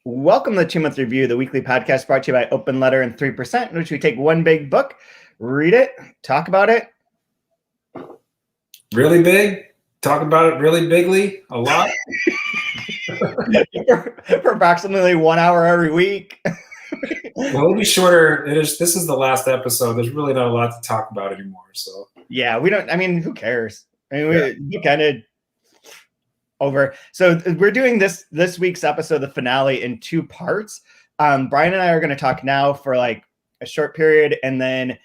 Welcome to the 2-Month Review, the weekly podcast brought to you by Open Letter and 3%, in which we take one big book, read it, talk about it. Really big? Talk about it really bigly? A lot? for approximately 1 hour every week. Well, it'll be shorter. This is the last episode. There's really not a lot to talk about anymore. So yeah, who cares? We kind of over. So we're doing this week's episode, the finale, in two parts. Brian and I are going to talk now for like a short period, and then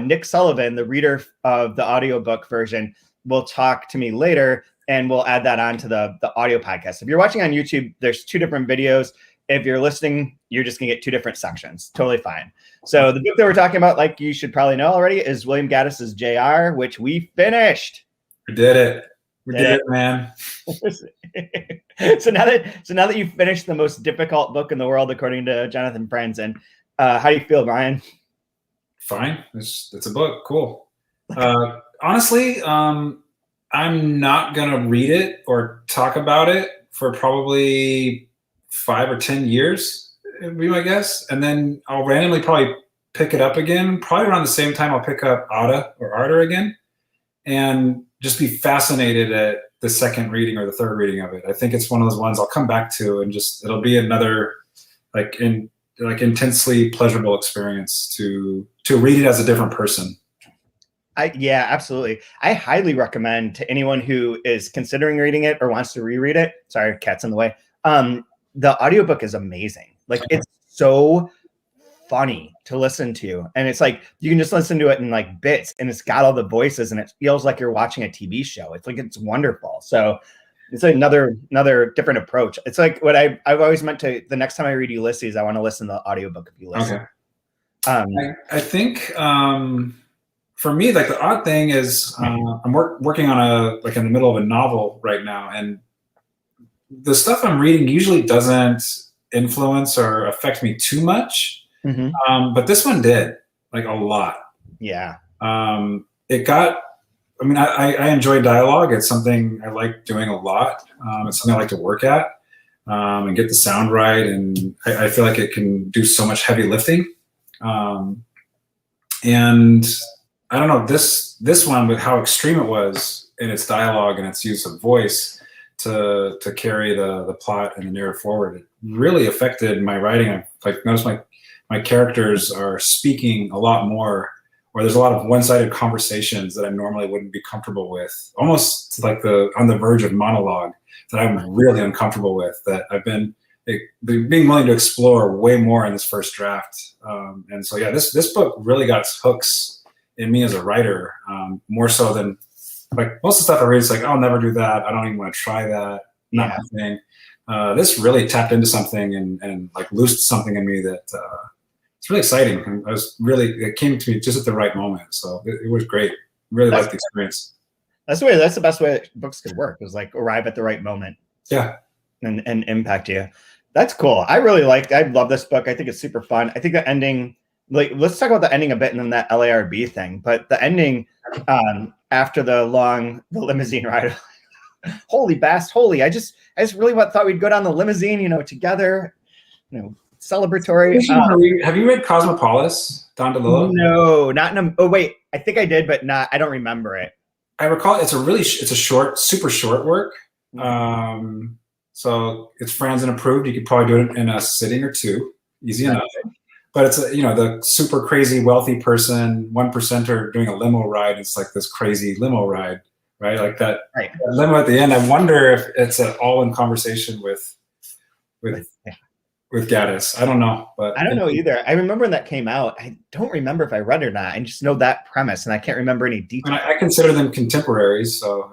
Nick Sullivan, the reader of the audiobook version, will talk to me later, and we'll add that on to the audio podcast. If you're watching on YouTube, there's two different videos. If you're listening, you're just going to get two different sections. Totally fine. So the book that we're talking about, like you should probably know already, is William Gaddis's J.R., which we finished. We did it. We did it, man. So now that you've finished the most difficult book in the world, according to Jonathan Franzen, how do you feel, Brian? Fine. It's a book. Cool. Honestly, I'm not gonna read it or talk about it for probably 5 or 10 years, would be my guess, and then I'll randomly probably pick it up again. Probably around the same time I'll pick up Ardor again, and just be fascinated at the second reading or the third reading of it. I think it's one of those ones I'll come back to, and it'll be another intensely pleasurable experience to read it as a different person. Yeah, absolutely. I highly recommend to anyone who is considering reading it or wants to reread it. Sorry, cat's in the way. The audiobook is amazing. Like, it's so funny to listen to, and it's like you can just listen to it in like bits, and it's got all the voices, and it feels like you're watching a TV show. It's wonderful. So it's another different approach. It's like what I've always meant to. The next time I read Ulysses, I want to listen to the audiobook of Ulysses. Okay. I think for me, like, the odd thing is I'm working on in the middle of a novel right now, and the stuff I'm reading usually doesn't influence or affect me too much. Mm-hmm. But this one did, like, a lot. Yeah. I enjoy dialogue. It's something I like doing a lot. It's something I like to work at and get the sound right. And I feel like it can do so much heavy lifting. And I don't know, this one, with how extreme it was in its dialogue and its use of voice to carry the plot and the narrative forward, it really affected my writing. I noticed my characters are speaking a lot more, or there's a lot of one-sided conversations that I normally wouldn't be comfortable with, almost like on the verge of monologue that I'm really uncomfortable with, that I've been being willing to explore way more in this first draft. And so, yeah, this book really got its hooks in me as a writer, more so than, like, most of the stuff I read is like, I'll never do that. I don't even want to try that. Not my thing. This really tapped into something and like loosed something in me that it's really exciting. And it came to me just at the right moment. So it was great. Really liked the experience. That's the best way books could work, is like arrive at the right moment. Yeah. And impact you. That's cool. I love this book. I think it's super fun. I think the ending, like, let's talk about the ending a bit and then that LARB thing. But the ending, after the limousine ride, holy. I just really thought we'd go down the limousine, together, celebratory. Have you read Cosmopolis, Don DeLillo? No, not in oh wait, I think I did, but I don't remember it. I recall it's a short, super short work. So it's Franzen approved. You could probably do it in a sitting or two, easy enough. But it's the super crazy wealthy person, 1%er doing a limo ride. It's like this crazy limo ride, right? Like that, right. That limo at the end. I wonder if it's all in conversation with Gaddis. I don't know, but I don't know either. I remember when that came out. I don't remember if I read it or not. I just know that premise, and I can't remember any details. I consider them contemporaries, so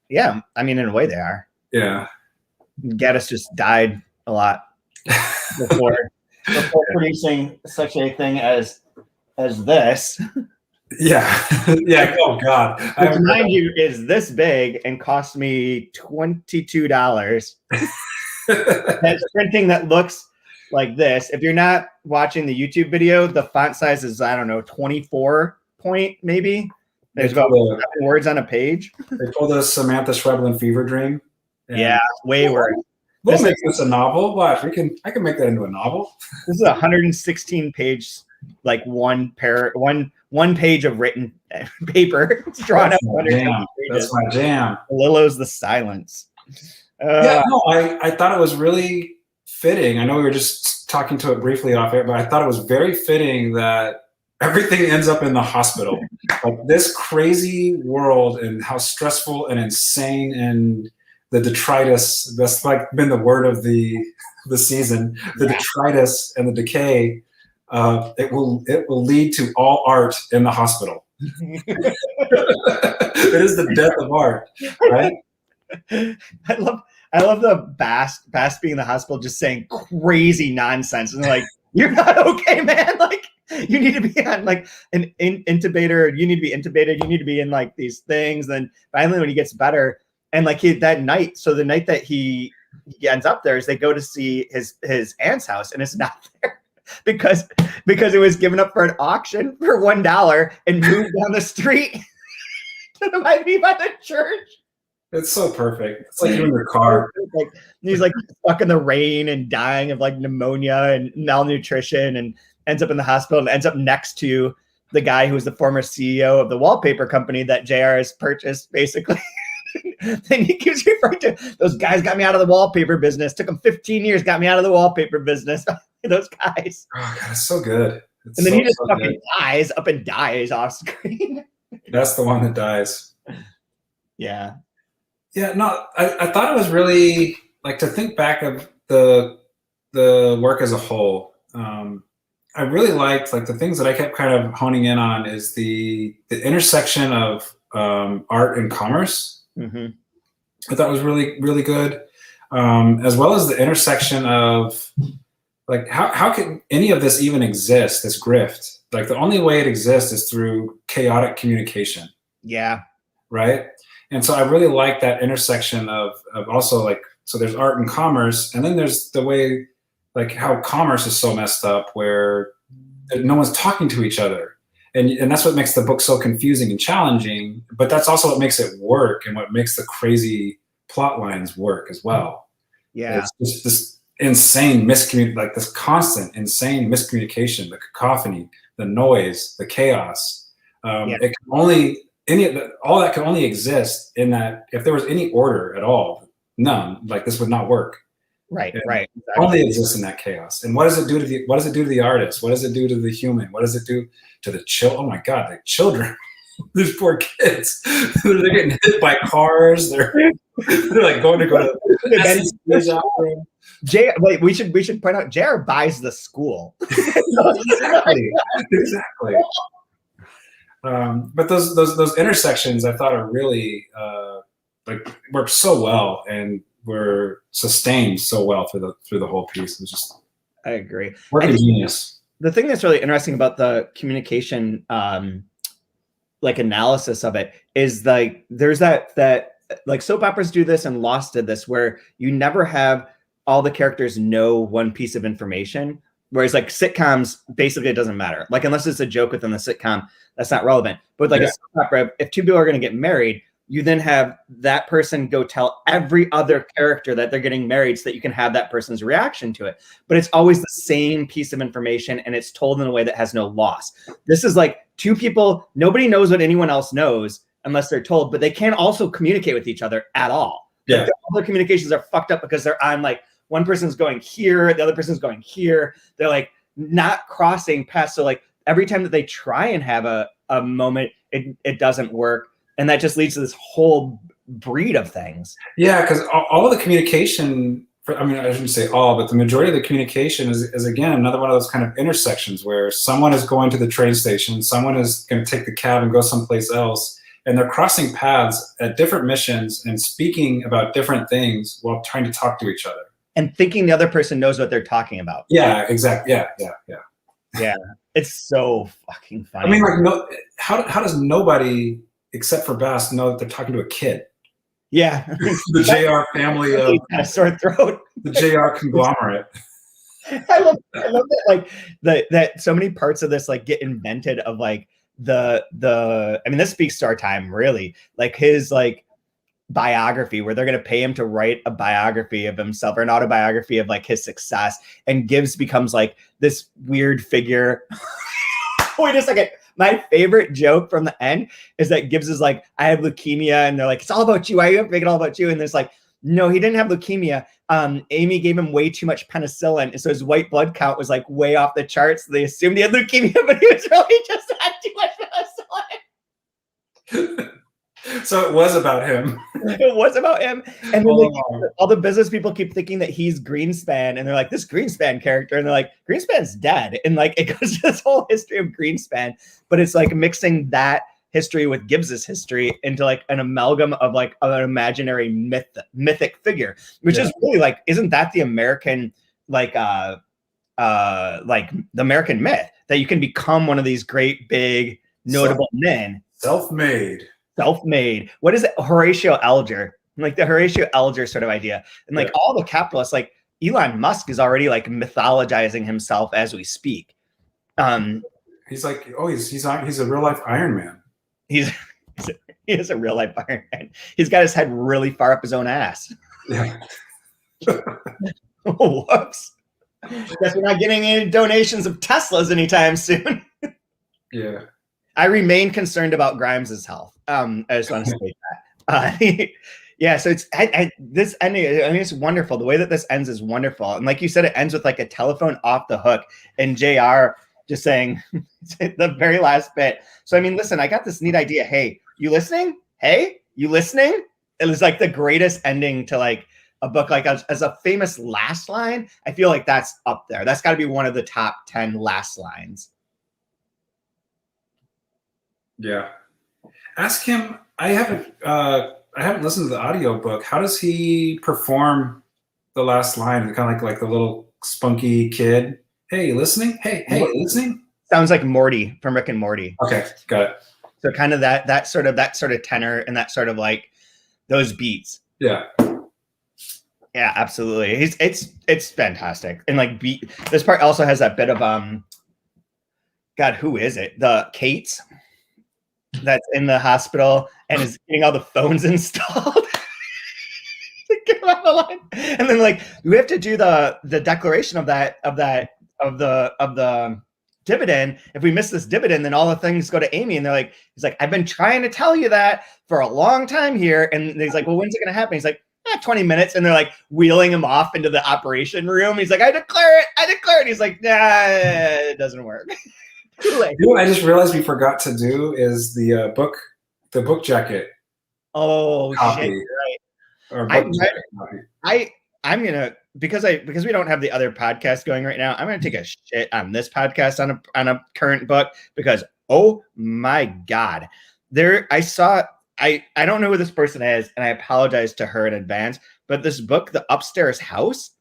yeah, I mean, in a way they are. Yeah. Gaddis just died a lot before producing such a thing as this. Yeah. Yeah. Oh God. Which, mind you, is this big and cost me $22. That's printing that looks like this. If you're not watching the YouTube video, the font size is, I don't know, 24 point maybe. There's about 7 words on a page. They told us Samantha Schweblin fever dream. Yeah, way worse. We'll make this a novel. Watch, I can make that into a novel. This is a 116 page, like one page of written paper. It's drawn up. That's my jam. Lillo's The Silence. Yeah, no, I thought it was really fitting. I know we were just talking to it briefly off air, but I thought it was very fitting that everything ends up in the hospital. Like this crazy world and how stressful and insane and the detritus, that's like been the word of the season, the detritus and the decay, it will lead to all art in the hospital. It is the death of art, right? I love the Bast being in the hospital just saying crazy nonsense and like, you're not okay, man. Like you need to be on like an intubator. You need to be intubated. You need to be in like these things. Then finally, when he gets better, and like that night, so the night that he ends up there is they go to see his aunt's house, and it's not there because it was given up for an auction for $1 and moved down the street to the Miami by the church. It's so perfect. It's like you're in your car. Like, he's like stuck in the rain and dying of like pneumonia and malnutrition, and ends up in the hospital and ends up next to the guy who was the former CEO of the wallpaper company that JR has purchased, basically. Then he keeps referring to those guys got me out of the wallpaper business. Took them 15 years, got me out of the wallpaper business. Those guys. Oh God, it's so good. It's and then so, he just so fucking good. dies up and dies off screen. That's the one that dies. Yeah. Yeah, no, I thought it was really like to think back of the work as a whole. I really liked like the things that I kept kind of honing in on is the intersection of art and commerce. Mm-hmm. I thought was really, really good, as well as the intersection of like how can any of this even exist? This grift, like the only way it exists is through chaotic communication. Yeah. Right. And so I really like that intersection of also like, so there's art and commerce, and then there's the way like how commerce is so messed up where no one's talking to each other. And that's what makes the book so confusing and challenging, but that's also what makes it work and what makes the crazy plot lines work as well. Yeah. It's just this insane like this constant insane miscommunication, the cacophony, the noise, the chaos. It can only, all that can only exist in that if there was any order at all, none, like this would not work. Right, It right. only exists in that chaos. And what does it do to the artist? What does it do to the human? What does it do to the children? Oh my God, the children, these poor kids, they're getting hit by cars. They're like going to the Wait, we should point out JR buys the school. Exactly. But those intersections I thought are really like worked so well and were sustained so well through the whole piece. It was just, I agree. Working genius. The thing that's really interesting about the communication like analysis of it is like there's that like soap operas do this and Lost did this where you never have all the characters know one piece of information, whereas like sitcoms basically it doesn't matter, like unless it's a joke within the sitcom that's not relevant. But like a soap opera, if two people are going to get married, you then have that person go tell every other character that they're getting married so that you can have that person's reaction to it. But it's always the same piece of information and it's told in a way that has no loss. This is like two people, nobody knows what anyone else knows unless they're told, but they can't also communicate with each other at all. Yeah. Like, all their communications are fucked up because they're on like one person's going here, the other person's going here. They're like not crossing past. So like every time that they try and have a moment, it doesn't work. And that just leads to this whole breed of things. Yeah, because all of the communication, I mean, I shouldn't say all, but the majority of the communication is again, another one of those kind of intersections where someone is going to the train station, someone is going to take the cab and go someplace else, and they're crossing paths at different missions and speaking about different things while trying to talk to each other. And thinking the other person knows what they're talking about. Yeah, exactly. Yeah. Yeah, it's so fucking funny. I mean, like, how does nobody except for Bast know that they're talking to a kid? Yeah. The JR family of a sore throat. The JR conglomerate. I love that like that so many parts of this like get invented of like the I mean this speaks to our time really, like his like biography where they're going to pay him to write a biography of himself or an autobiography of like his success, and Gibbs becomes like this weird figure. Wait a second. My favorite joke from the end is that Gibbs is like, I have leukemia, and they're like, it's all about you. Why you have to make it all about you? And there's like, no, he didn't have leukemia. Amy gave him way too much penicillin, and so his white blood count was like way off the charts. They assumed he had leukemia, but he was really just had too much penicillin. So it was about him. It was about him. And then all the business people keep thinking that he's Greenspan, and they're like, this Greenspan character, and they're like, Greenspan's dead. And like it goes to this whole history of Greenspan, but it's like mixing that history with Gibbs's history into like an amalgam of like an imaginary mythic figure, which is really like, isn't that the American like the American myth that you can become one of these great big notable men, self-made. What is it? Horatio Alger, like the Horatio Alger sort of idea. And like all the capitalists, like Elon Musk is already like mythologizing himself as we speak. He's like, oh, he's a real life Iron Man. He is a real life Iron Man. He's got his head really far up his own ass. Yeah. Whoops. Guess we're not getting any donations of Teslas anytime soon. Yeah. I remain concerned about Grimes's health. I just want to say that. Yeah, so it's this ending. I mean, it's wonderful. The way that this ends is wonderful, and like you said, it ends with like a telephone off the hook, and JR just saying the very last bit. So I mean, listen, I got this neat idea. Hey, you listening? Hey, you listening? It was like the greatest ending to like a book. Like as a famous last line, I feel like that's up there. That's got to be one of the top 10 last lines. Yeah. Ask him. I haven't listened to the audiobook. How does he perform the last line? Kind of like the little spunky kid. Hey, you listening? Hey, listening? Sounds like Morty from Rick and Morty. Okay, got it. So kind of that sort of tenor and that sort of like those beats. Yeah. Yeah, absolutely. It's fantastic. And like this part also has that bit of God, who is it? The Kate's that's in the hospital and is getting all the phones installed. Get him out of the line. And then like we have to do the declaration of the dividend. If we miss this dividend, then all the things go to Amy. And he's like, I've been trying to tell you that for a long time here. And he's like, well, when's it gonna happen? He's like, 20 minutes. And they're like wheeling him off into the operation room. He's like, I declare it. He's like, nah, it doesn't work. You know what I just realized we forgot to do is the book jacket. Oh, copy. shit, right. Or book jacket copy. I'm gonna because we don't have the other podcast going right now. I'm gonna take a shit on this podcast on a current book because oh my god, I don't know who this person is and I apologize to her in advance. But this book, The Upstairs House,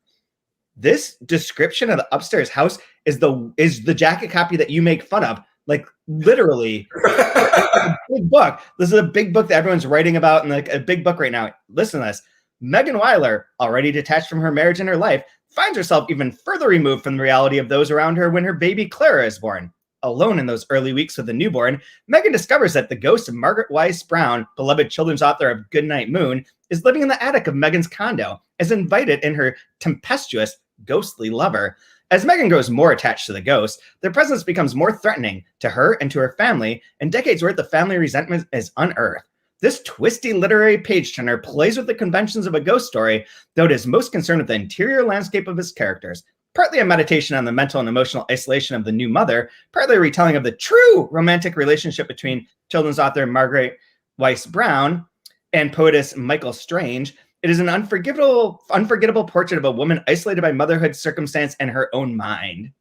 this description of the upstairs house is the jacket copy that you make fun of. Like literally, a big book. This is a big book that everyone's writing about, and like a big book right now. Listen to this. Megan Weiler, already detached from her marriage and her life, finds herself even further removed from the reality of those around her when her baby Clara is born. Alone in those early weeks with the newborn, Megan discovers that the ghost of Margaret Wise Brown, beloved children's author of Goodnight Moon, is living in the attic of Megan's condo, as invited in her tempestuous, ghostly lover. As Megan grows more attached to the ghost, their presence becomes more threatening to her and to her family, and decades worth of family resentment is unearthed. This twisty literary page-turner plays with the conventions of a ghost story, though it is most concerned with the interior landscape of its characters. Partly a meditation on the mental and emotional isolation of the new mother, partly a retelling of the true romantic relationship between children's author Margaret Wise Brown and poetess Michael Strange, it is an unforgettable portrait of a woman isolated by motherhood, circumstance, and her own mind.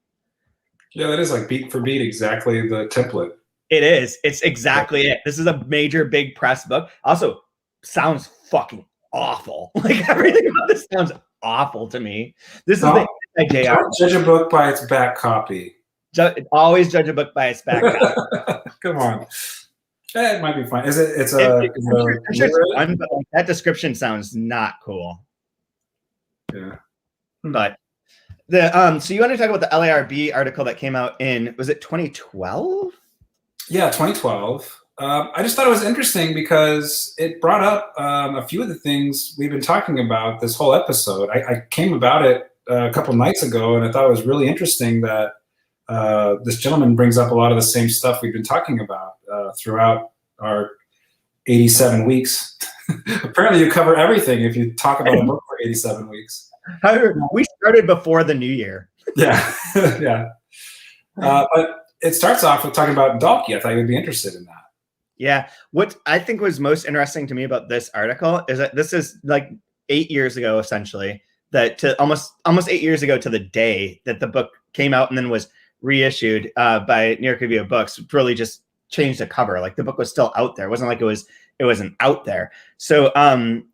Yeah, that is like beat for beat exactly the template. It is. It's exactly it. This is a major, big press book. Also, sounds fucking awful. Like everything about this sounds awful to me. This is the JR. Don't judge a book by its back copy. Always judge a book by its back copy. Come on. It might be fun. It's fun, but like, that description sounds not cool. Yeah. But so you want to talk about the LARB article that came out was it 2012? Yeah, 2012. I just thought it was interesting because it brought up a few of the things we've been talking about this whole episode. I came about it a couple nights ago, and I thought it was really interesting that this gentleman brings up a lot of the same stuff we've been talking about throughout our 87 weeks. Apparently, you cover everything if you talk about a book for 87 weeks. We started before the new year. Yeah, yeah. But it starts off with talking about Dalkey. I thought you'd be interested in that. Yeah. What I think was most interesting to me about this article is that this is like 8 years ago, essentially, that to almost 8 years ago to the day that the book came out and then was reissued by New York Review of Books, really just changed the cover. Like the book was still out there. It wasn't like it wasn't out there. So, and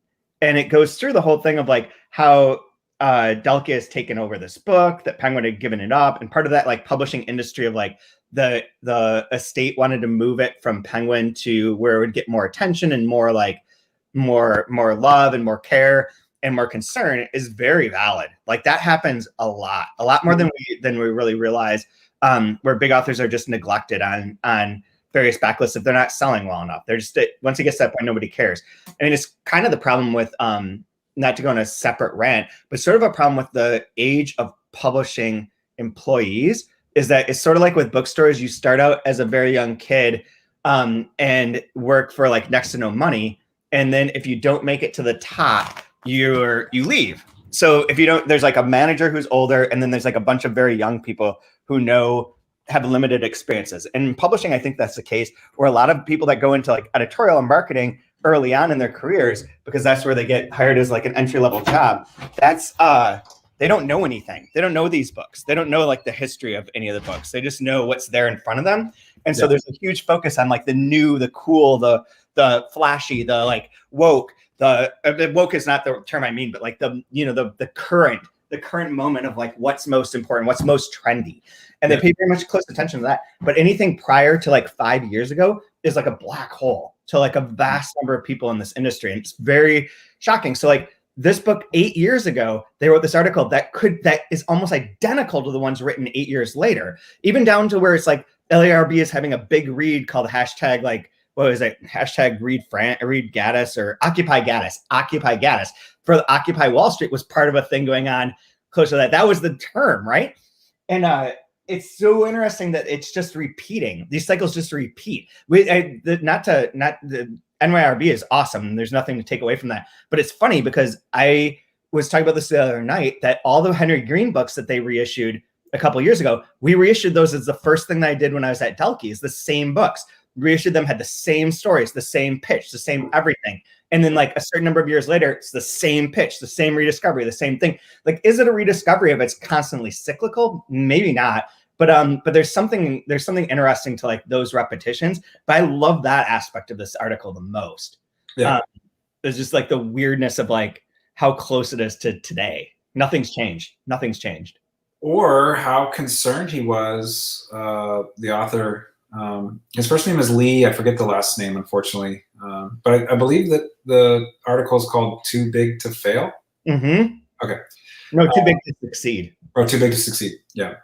it goes through the whole thing of like how Dalkey has taken over this book, that Penguin had given it up. And part of that like publishing industry of like the estate wanted to move it from Penguin to where it would get more attention and more like more love and more care and more concern is very valid. Like that happens a lot more than we really realize, where big authors are just neglected on various backlists if they're not selling well enough. They're just, once it gets to that point, nobody cares. I mean, it's kind of the problem with, not to go on a separate rant, but sort of a problem with the age of publishing employees is that it's sort of like with bookstores. You start out as a very young kid and work for like next to no money. And then if you don't make it to the top, you leave. So if you don't, there's like a manager who's older, and then there's like a bunch of very young people who have limited experiences. And in publishing, I think that's the case, where a lot of people that go into like editorial and marketing early on in their careers, because that's where they get hired as like an entry-level job, that's they don't know anything. They don't know these books. They don't know like the history of any of the books. They just know what's there in front of them. And so there's a huge focus on like the new, the cool, the flashy, the like woke. The woke is not the term I mean, but like the current moment of like what's most important, what's most trendy. And they pay very much close attention to that. But anything prior to like 5 years ago is like a black hole to like a vast number of people in this industry. And it's very shocking. So like this book 8 years ago, they wrote this article that is almost identical to the ones written 8 years later, even down to where it's like LARB is having a big read called hashtag like, what was it? Hashtag read Gaddis or Occupy Gaddis for the Occupy Wall Street was part of a thing going on close to that. That was the term, right? And it's so interesting that it's just repeating. These cycles just repeat. The NYRB is awesome. There's nothing to take away from that. But it's funny because I was talking about this the other night, that all the Henry Green books that they reissued a couple of years ago, we reissued those as the first thing that I did when I was at Dalkey, is the same books. Reissued them, had the same stories, the same pitch, the same everything. And then like a certain number of years later, it's the same pitch, the same rediscovery, the same thing. Like, is it a rediscovery if it's constantly cyclical? Maybe not. But there's something interesting to like those repetitions. But I love that aspect of this article the most. Yeah. It's just like the weirdness of like how close it is to today. Nothing's changed. Or how concerned he was, the author. His first name is Lee. I forget the last name, unfortunately. But I believe that the article is called "Too Big to Fail." Mm-hmm. Okay. No, Too Big to Succeed. Or Too Big to Succeed. Yeah.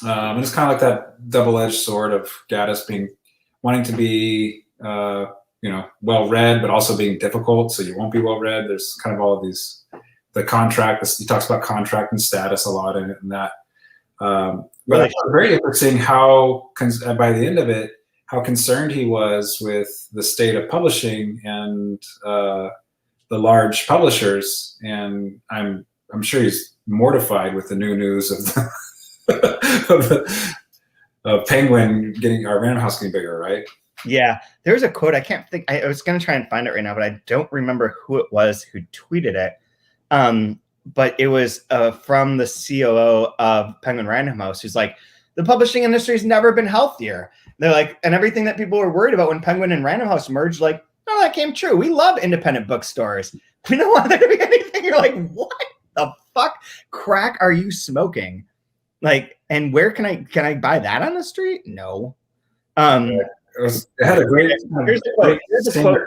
And it's kind of like that double-edged sword of Gaddis wanting to be, well-read, but also being difficult, so you won't be well-read. There's kind of all of these, the contract. He talks about contract and status a lot in it, and that. But it's very interesting how, by the end of it, how concerned he was with the state of publishing and the large publishers, and I'm sure he's mortified with the new news of the. of Penguin our Random House getting bigger, right? Yeah, there's a quote. I can't think. I was going to try and find it right now, but I don't remember who it was who tweeted it. But it was from the COO of Penguin Random House, who's like, the publishing industry has never been healthier. They're like, and everything that people were worried about when Penguin and Random House merged, like, no, that came true. We love independent bookstores. We don't want there to be anything. You're like, what the fuck crack are you smoking? Like, and where can I buy that on the street? No. It had a great. Here's the quote.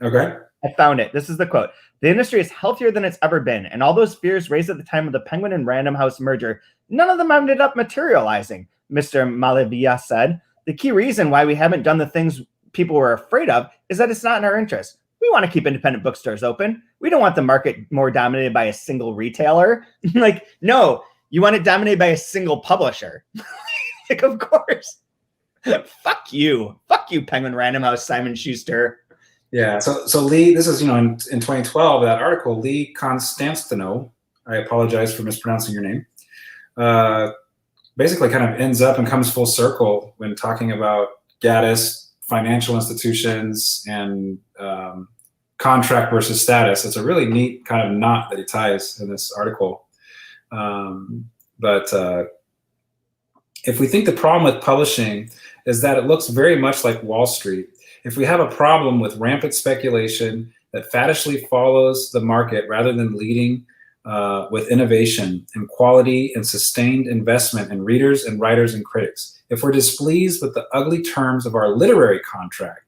Okay. I found it. This is the quote. The industry is healthier than it's ever been, and all those fears raised at the time of the Penguin and Random House merger, none of them ended up materializing, Mr. Malavia said. The key reason why we haven't done the things people were afraid of is that it's not in our interest. We want to keep independent bookstores open. We don't want the market more dominated by a single retailer. Like, no, you want it dominated by a single publisher. Like, of course. Fuck you, Penguin Random House, Simon Schuster. Yeah. So Lee, this is, in 2012, that article, Lee Constantino, I apologize for mispronouncing your name, basically kind of ends up and comes full circle when talking about Gaddis, financial institutions, and contract versus status. It's a really neat kind of knot that he ties in this article. But if we think the problem with publishing is that it looks very much like Wall Street, if we have a problem with rampant speculation that faddishly follows the market rather than leading with innovation and quality and sustained investment in readers and writers and critics, if we're displeased with the ugly terms of our literary contract,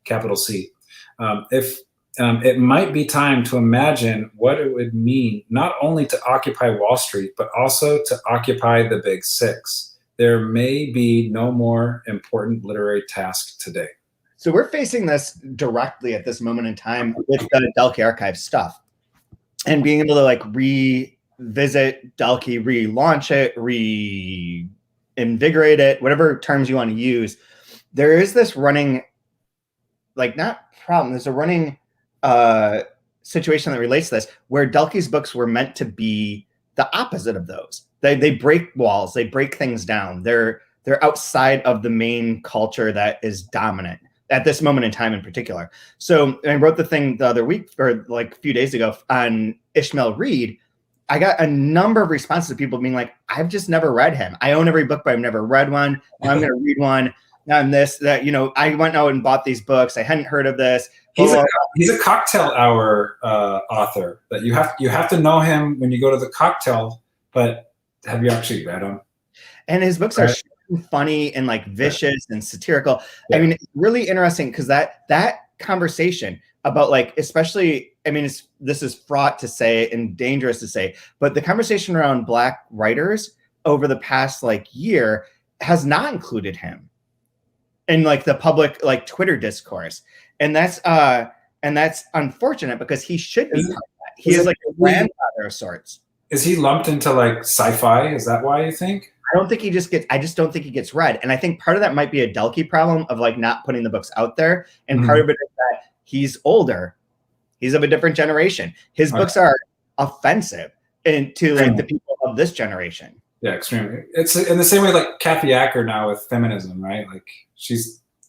capital C, it might be time to imagine what it would mean not only to occupy Wall Street, but also to occupy the Big Six. There may be no more important literary task today. So we're facing this directly at this moment in time with the Dalkey Archive stuff, and being able to like revisit Dalkey, relaunch it, reinvigorate it, whatever terms you want to use. There is this running, like, not problem, there's a running situation that relates to this, where Dalkey's books were meant to be the opposite of those. They break walls, they break things down. They're outside of the main culture that is dominant at this moment in time in particular. So I wrote the thing the other week, or like a few days ago, on Ishmael Reed. I got a number of responses of people being like, I've just never read him. I own every book, but I've never read one. I'm going to read one. And this, that, I went out and bought these books. I hadn't heard of this. He's a cocktail hour author that you have to know him when you go to the cocktail, but have you actually read him? And his books are funny and like vicious and satirical. Yeah. I mean, it's really interesting because that conversation about, like, especially, I mean, this is fraught to say and dangerous to say, but the conversation around Black writers over the past like year has not included him in like the public, like, Twitter discourse. And that's unfortunate because he should be. He is like a grandfather of sorts. Is he lumped into like sci-fi? Is that why you think? I don't think he just gets, I just don't think he gets read. And I think part of that might be a Dalkey problem of like not putting the books out there. And part of it is that he's older. He's of a different generation. His books are offensive to like the people of this generation. Yeah, extremely. It's in the same way like Kathy Acker now with feminism, right? Like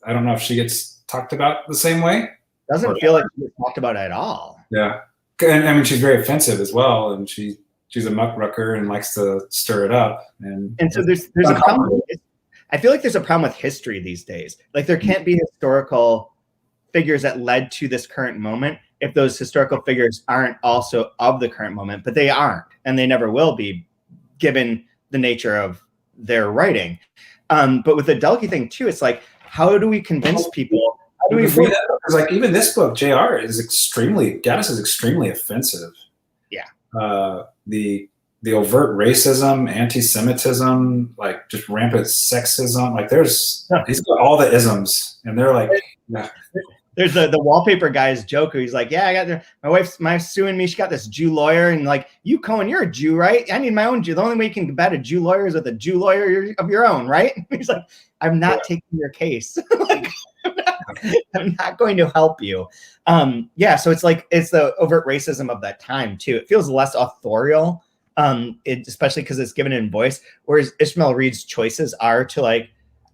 I don't know if she gets talked about the same way. Doesn't feel like she gets talked about at all. Yeah. And I mean, she's very offensive as well. And she's a muckraker and likes to stir it up. And so there's a problem. I feel like there's a problem with history these days. Like, there can't be historical figures that led to this current moment if those historical figures aren't also of the current moment, but they aren't, and they never will be, given the nature of their writing. But with the Dalkey thing too, it's like, how do we convince people? How do we read that? Like, even this book, JR, Gaddis is extremely offensive. Yeah. The overt racism, anti-Semitism, like just rampant sexism. Like he's got all the isms, and they're like, yeah. There's the wallpaper guy's joke where he's like, yeah, I got my wife's suing me. She got this Jew lawyer, and like, you, Cohen, you're a Jew, right? I need my own Jew. The only way you can combat a Jew lawyer is with a Jew lawyer of your own, right? He's like, I'm not taking your case. Like, I'm not going to help you. So it's like, it's the overt racism of that time too. It feels less authorial, especially because it's given in voice, whereas Ishmael Reed's choices are to like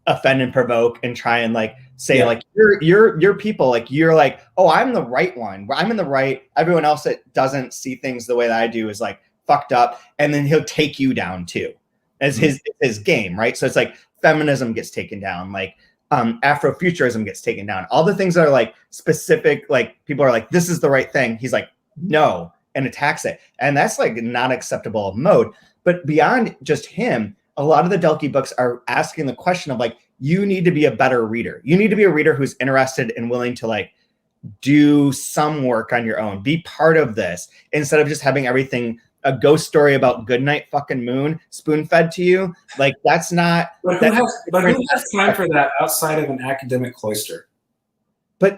offend and provoke and try and like say like, you're people, like, you're like, oh, I'm the right one, I'm in the right, everyone else that doesn't see things the way that I do is like fucked up, and then he'll take you down too as his game, right? So it's like feminism gets taken down, like Afrofuturism gets taken down, all the things that are like specific, like people are like, this is the right thing, he's like, no, and attacks it. And that's like not acceptable mode. But beyond just him, a lot of the Dalkey books are asking the question of like, you need to be a better reader. You need to be a reader who's interested and willing to like do some work on your own, be part of this, instead of just having everything a ghost story about Goodnight fucking Moon spoon fed to you. Like, that's not. But who has time for that outside of an academic cloister? but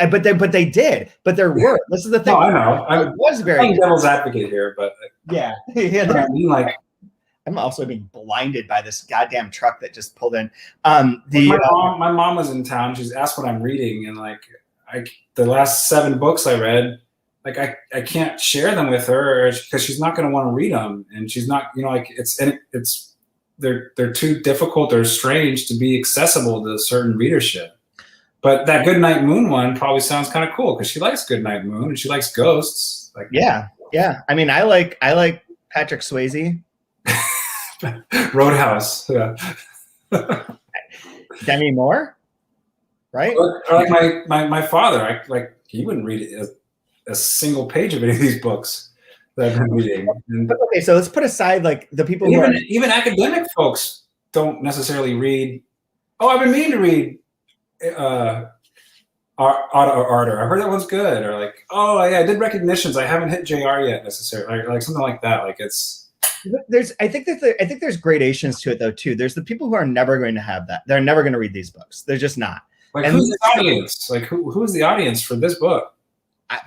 they did. But there were. This is the thing. No, I know. It was very I'm devil's advocate here, but yeah. I mean, like, I'm also being blinded by this goddamn truck that just pulled in. My mom was in town. She's asked what I'm reading, and like, the last 7 books I read, like I can't share them with her because she's not going to want to read them, and she's not, like they're too difficult or strange to be accessible to a certain readership. But that Goodnight Moon one probably sounds kind of cool because she likes Goodnight Moon and she likes ghosts. Like, yeah. I mean, I like Patrick Swayze. Roadhouse, yeah. Demi Moore, right? Or like my father, he wouldn't read a single page of any of these books that I've been reading. Okay, so let's put aside like the people who even academic folks don't necessarily read. Oh, I've been meaning to read Ardor. I heard that one's good. Or like, oh yeah, I did Recognitions. I haven't hit JR yet necessarily. Like something like that. Like it's. I think there's gradations to it though too. There's the people who are never going to have that. They're never going to read these books. They're just not. Like, who's the audience? Like who's the audience for this book?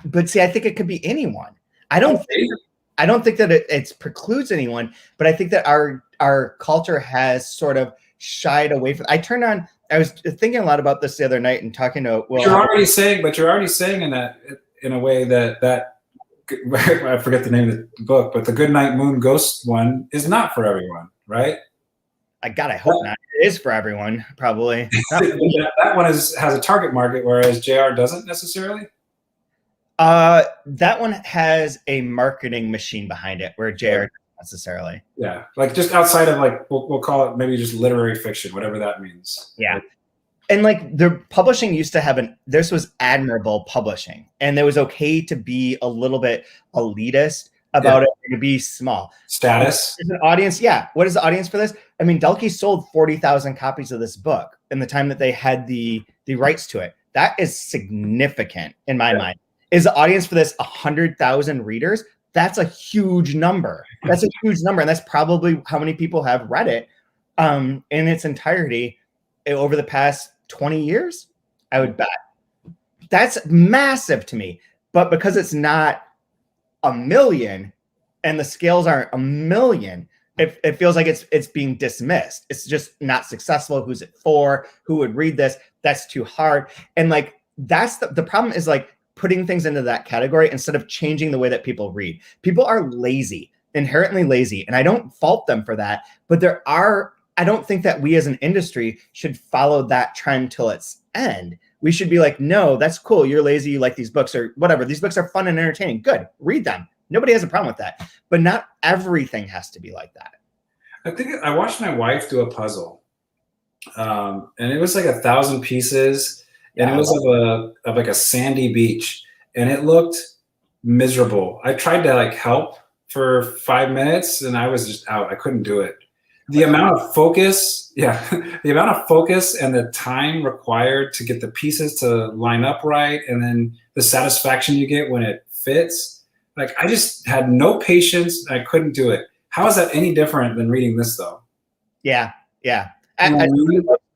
But see, I think it could be anyone. I don't think that it precludes anyone, but I think that our culture has sort of shied away from. I was thinking a lot about this the other night and talking to. Well, you're already saying in a way that I forget the name of the book, but the Goodnight Moon Ghost one is not for everyone, right? I hope not. It is for everyone, probably. That one has a target market, whereas JR doesn't necessarily. That one has a marketing machine behind it, where JR doesn't necessarily. Yeah, like just outside of like we'll call it maybe just literary fiction, whatever that means. Yeah. And like the publishing used to have this was admirable publishing, and it was okay to be a little bit elitist about it, to be small. Status. There's an audience. Yeah. What is the audience for this? I mean, Dalkey sold 40,000 copies of this book in the time that they had the rights to it. That is significant in my mind. Is the audience for this 100,000 readers? That's a huge number. That's a huge number. And that's probably how many people have read it in its entirety over the past 20 years, I would bet. That's massive to me. But because it's not a million and the scales aren't a million, it feels like it's being dismissed. It's just not successful. Who's it for? Who would read this? That's too hard. And like, that's the problem is like putting things into that category instead of changing the way that people read. People are lazy, inherently lazy. And I don't fault them for that, but I don't think that we as an industry should follow that trend till its end. We should be like, no, that's cool. You're lazy. You like these books or whatever. These books are fun and entertaining. Good. Read them. Nobody has a problem with that. But not everything has to be like that. I think I watched my wife do a puzzle. And it was like 1,000 pieces. And it was of like a sandy beach. And it looked miserable. I tried to like help for 5 minutes and I was just out. I couldn't do it. The amount of focus, the amount of focus and the time required to get the pieces to line up right, and then the satisfaction you get when it fits. Like, I just had no patience. I couldn't do it. How is that any different than reading this, though? Yeah. I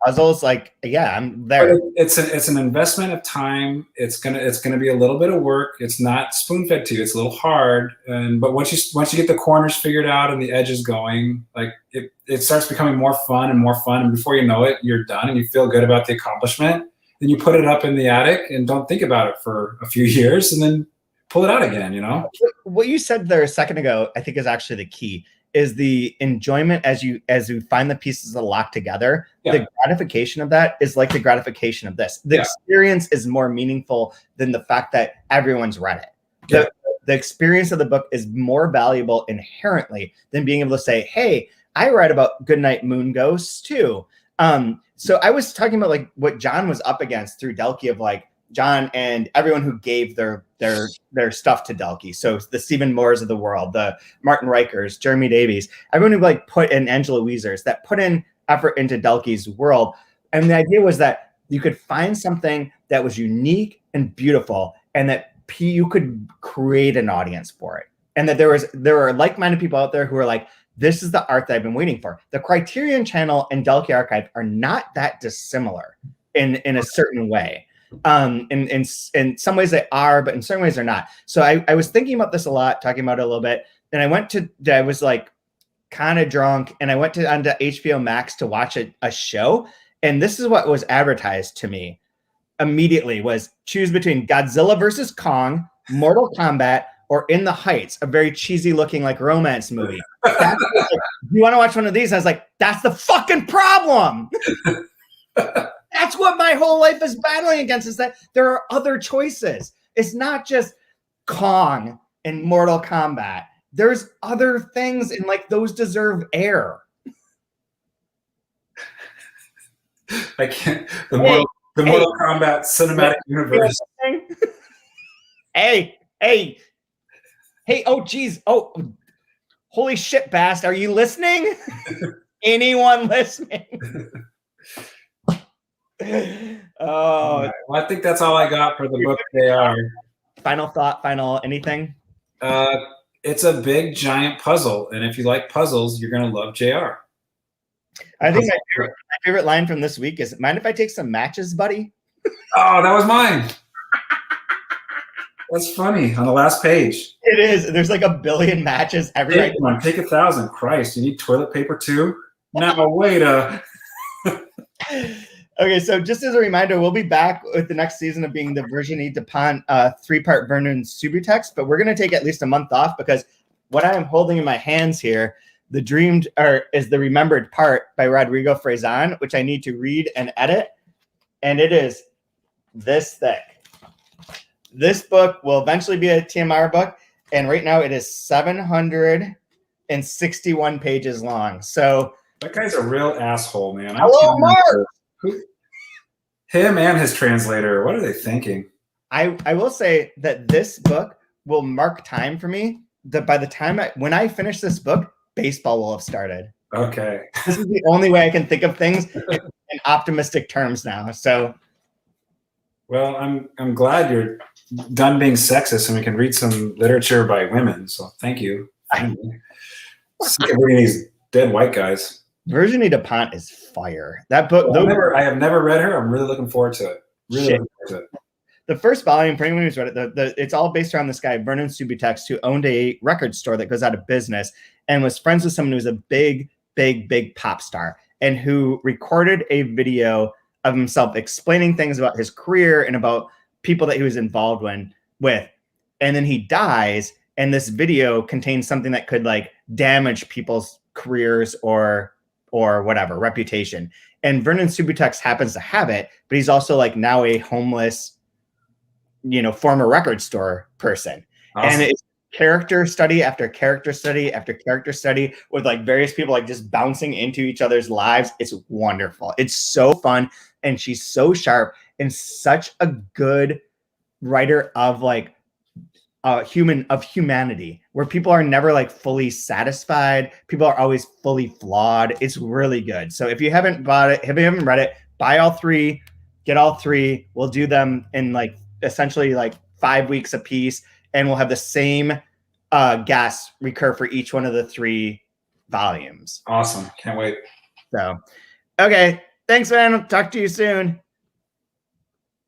puzzles, like, I'm there. It's an investment of time. It's gonna be a little bit of work. It's not spoon fed to you. It's a little hard. But once you get the corners figured out and the edges going, like it starts becoming more fun. And before you know it, you're done and you feel good about the accomplishment. Then you put it up in the attic and don't think about it for a few years, and then pull it out again. You know. What you said there a second ago, I think, is actually the key. Is the enjoyment as you find the pieces that lock together. The gratification of that is like the gratification of this. The experience is more meaningful than the fact that everyone's read it. The experience of the book is more valuable inherently than being able to say, hey, I read about Goodnight Moon Ghosts too. So I was talking about like what John was up against through Dalkey, of like John and everyone who gave their stuff to Dalkey. So the Stephen Moores of the world, the Martin Rikers, Jeremy Davies, everyone who like put in Angela Weezers, that put in effort into Dalkey's world. And the idea was that you could find something that was unique and beautiful, and that you could create an audience for it. And that there were like-minded people out there who are like, this is the art that I've been waiting for. The Criterion Channel and Dalkey Archive are not that dissimilar in a certain way. In some ways they are, but in certain ways they're not. So I was thinking about this a lot, talking about it a little bit. And I was like kind of drunk, and I went onto HBO Max to watch a show. And this is what was advertised to me immediately: was choose between Godzilla versus Kong, Mortal Kombat, or In the Heights, a very cheesy looking like romance movie. You want to watch one of these? I was like, that's the fucking problem. That's what my whole life is battling against, is that there are other choices. It's not just Kong and Mortal Kombat. There's other things, and like those deserve air. I can't. The Mortal Kombat cinematic universe. Hey, oh geez, oh holy shit, Bast, are you listening? Anyone listening? Oh, right. Well, I think that's all I got for the book. JR. Final thought, anything? It's a big giant puzzle, and if you like puzzles, you're gonna love JR. I think my favorite line from this week is, "Mind if I take some matches, buddy?" Oh, that was mine. That's funny. On the last page. It is. There's like a billion matches everywhere. Take 1,000. Christ, you need toilet paper too? No, wait a. Okay, so just as a reminder, we'll be back with the next season of being the Virginie Dupont 3-part Vernon Subutex, but we're going to take at least a month off, because what I am holding in my hands here, is the Remembered Part by Rodrigo Frazan, which I need to read and edit, and it is this thick. This book will eventually be a TMR book, and right now it is 761 pages long. So that guy's a real asshole, man. Hello, Mark. Him and his translator. What are they thinking? I will say that this book will mark time for me. That by the time when I finish this book, baseball will have started. Okay. This is the only way I can think of things in optimistic terms now. So, well, I'm glad you're done being sexist and we can read some literature by women. So thank you. Sick of reading these dead white guys. Virginie Dupont is fire. That book. Well, I have never read her. I'm really looking forward to it. The first volume, for anyone who's read it, it's all based around this guy, Vernon Subutex, who owned a record store that goes out of business and was friends with someone who was a big pop star, and who recorded a video of himself explaining things about his career and about people that he was involved with. And then he dies, and this video contains something that could like damage people's careers or whatever reputation. And Vernon Subutex happens to have it, but he's also like now a homeless, former record store person. Awesome. And it's character study after character study after character study with like various people like just bouncing into each other's lives. It's wonderful. It's so fun. And she's so sharp and such a good writer of like humanity, where people are never like fully satisfied. People are always fully flawed. It's really good. So if you haven't bought it, if you haven't read it, buy all three, get all three. We'll do them in like essentially like 5 weeks a piece, and we'll have the same guests recur for each one of the 3 volumes. Awesome. Can't wait. So, okay. Thanks, man. I'll talk to you soon.